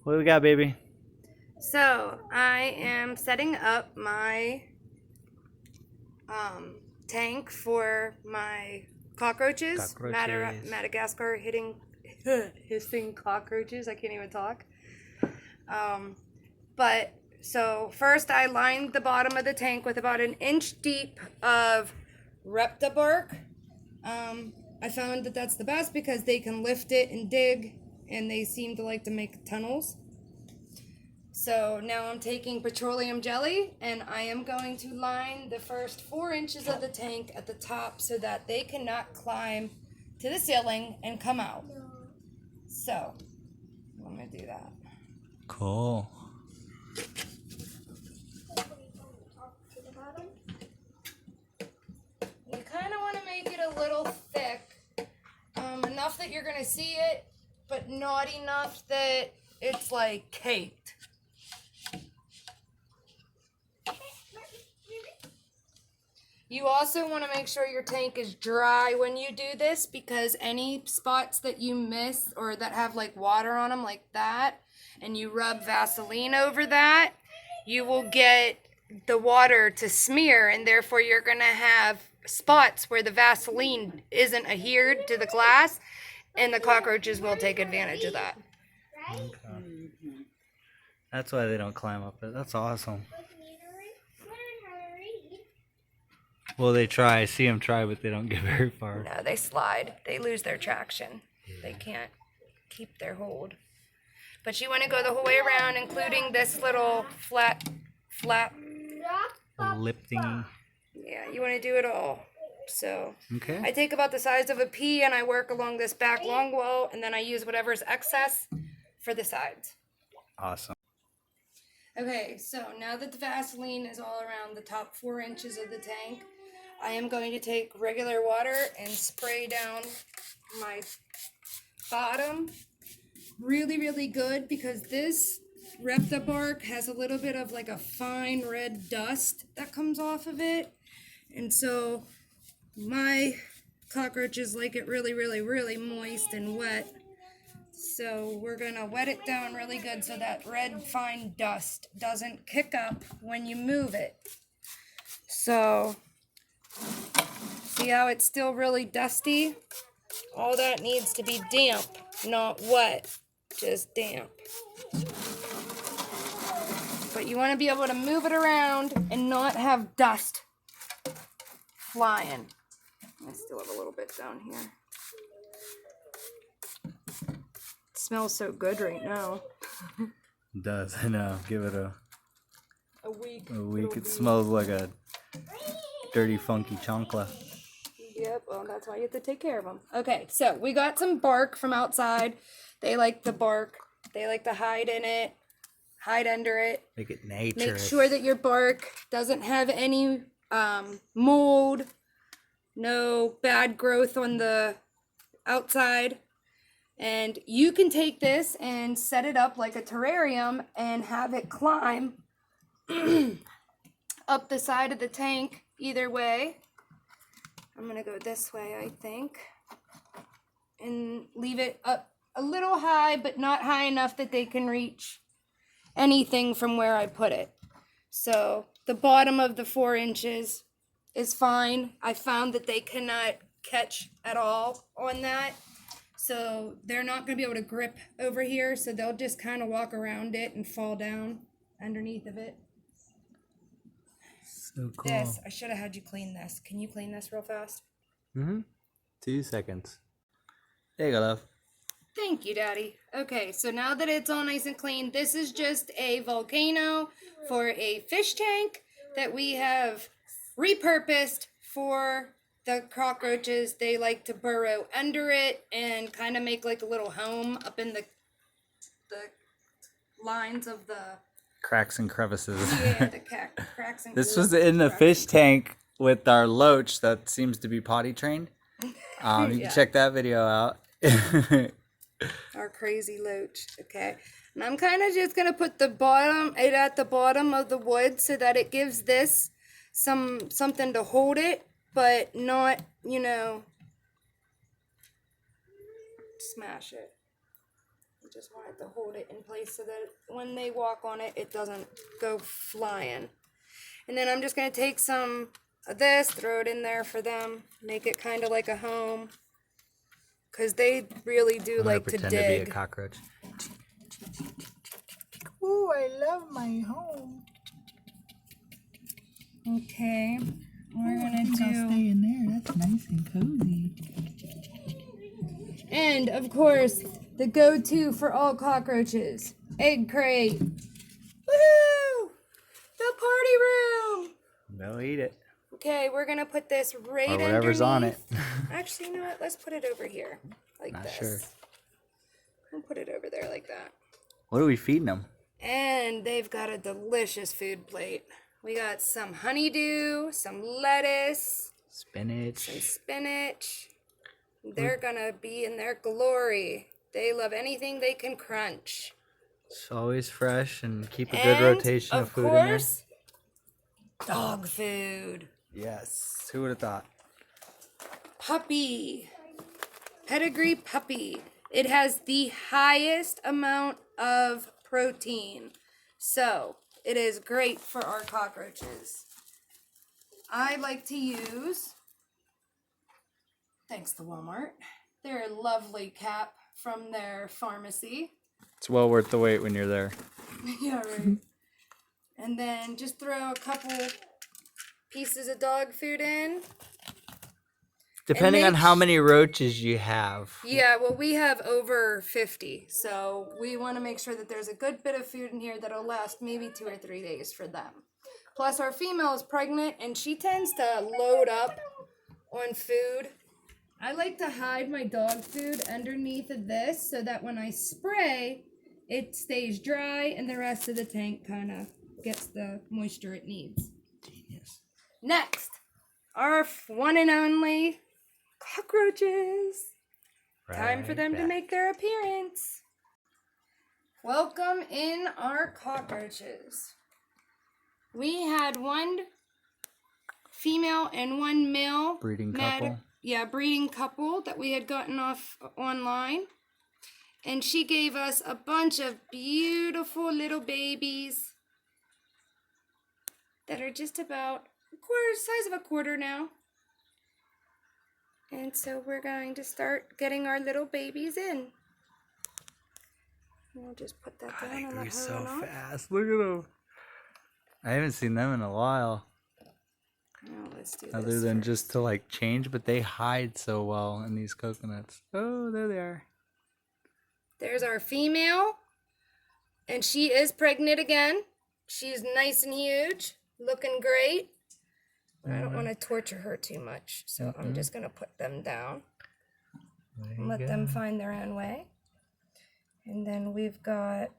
What do we got, baby? So I am setting up my tank for my cockroaches. Cockroaches. Madagascar hissing cockroaches. I can't even talk. But so first I lined the bottom of the tank with about an inch deep of repta bark. I found that that's the best because they can lift it and dig, and they seem to like to make tunnels. So now I'm taking petroleum jelly and I am going to line the first 4 inches of the tank at the top so that they cannot climb to the ceiling and come out. So I'm going to do that. Cool. You kind of want to make it a little thick, enough that you're going to see it, but not enough that it's like caked. You also want to make sure your tank is dry when you do this, because any spots that you miss or that have like water on them like that, and you rub Vaseline over that, you will get the water to smear, and therefore you're going to have spots where the Vaseline isn't adhered to the glass, and the cockroaches will take advantage of that. Okay. That's why they don't climb up it. That's awesome. Well, they try. I see them try, but they don't get very far. No, they slide. They lose their traction. They can't keep their hold. But you want to go the whole way around, including this little flap. Lip thingy. Yeah, you want to do it all. So Okay. I take about the size of a pea and I work along this back long wall, and then I use whatever's excess for the sides. Awesome. Okay, so now that the Vaseline is all around the top 4 inches of the tank, I am going to take regular water and spray down my bottom really, really good, because this repta bark has a little bit of like a fine red dust that comes off of it. And so my cockroaches like it really, really, really moist and wet. So we're going to wet it down really good so that red fine dust doesn't kick up when you move it. So see how it's still really dusty? All that needs to be damp, not wet, just damp. But you want to be able to move it around and not have dust flying. I still have a little bit down here. It smells so good right now. It does. I know. Give it a week. It smells like a dirty, funky chancla. Yep, well, that's why you have to take care of them. Okay, so we got some bark from outside. They like the bark. They like to hide in it, hide under it. Make it nature. Make sure that your bark doesn't have any mold, no bad growth on the outside. And you can take this and set it up like a terrarium and have it climb up the side of the tank either way. I'm going to go this way, I think. And leave it up a little high, but not high enough that they can reach anything from where I put it. So the bottom of the 4 inches is fine. I found that they cannot catch at all on that. So they're not going to be able to grip over here. So they'll just kind of walk around it and fall down underneath of it. So cool. This, I should have had you clean this. Can you clean this real fast? 2 seconds. There you go, love. Thank you, Daddy. Okay, so now that it's all nice and clean, this is just a volcano for a fish tank that we have repurposed for the cockroaches. They like to burrow under it and kind of make like a little home up in the lines of the... Cracks and crevices. Yeah, the cracks and This was in the fish tank with our loach that seems to be potty trained. You can check that video out. Our crazy loach. Okay. And I'm kind of just going to put the bottom, it at the bottom of the wood so that it gives this something to hold it, but not, smash it. just wanted to hold it in place so that when they walk on it, it doesn't go flying. And then I'm just going to take some of this, throw it in there for them, make it kind of like a home. Because they really do like to dig. Pretend to be a cockroach. Oh, I love my home. Okay, we're gonna I'll stay in there. That's nice and cozy. And of course, the go-to for all cockroaches, egg crate. Woohoo! The party room. They'll eat it. Okay, we're gonna put this right Or whatever's on it. Actually, you know what? Let's put it over here, like Not this. sure. We'll put it over there like that. What are we feeding them? And they've got a delicious food plate. We got some honeydew, some lettuce, some Spinach. spinach. They're gonna be in their glory. They love anything they can crunch. It's always fresh and keep a good rotation of food in there. Of course, dog food. Yes. Who would have thought? Puppy. Pedigree puppy. It has the highest amount of protein. So, it is great for our cockroaches. I like to use, thanks to Walmart, their lovely cap from their pharmacy. It's well worth the wait when you're there. Yeah, right. And then just throw a couple pieces of dog food in. Depending on how many roaches you have. Yeah, well, we have over 50, so we want to make sure that there's a good bit of food in here that'll last maybe 2 or 3 days for them. Plus, our female is pregnant, and she tends to load up on food. I like to hide my dog food underneath of this so that when I spray, it stays dry, and the rest of the tank kind of gets the moisture it needs. Genius. Next, our one and only cockroaches. Time for them to make their appearance. Welcome in our cockroaches. We had one female and one male Breeding couple. breeding couple that we had gotten off online. And she gave us a bunch of beautiful little babies that are just about size of a quarter now. And so we're going to start getting our little babies in. We'll just put that down and let her so run off. fast. Look at them. I haven't seen them in a while. Now let's do Other this than first. just to like change, but they hide so well in these coconuts. Oh, there they are. There's our female. And she is pregnant again. She's nice and huge. Looking great. I don't want to torture her too much, so I'm just going to put them down and let them find their own way. And then we've got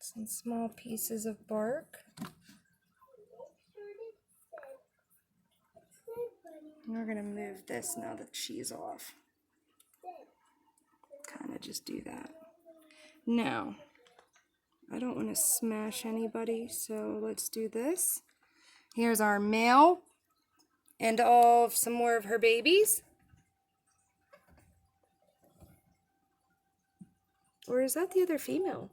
some small pieces of bark. And we're going to move this now that she's off. Kind of just do that. Now, I don't want to smash anybody, so let's do this. Here's our male and some more of her babies. Or is that the other female?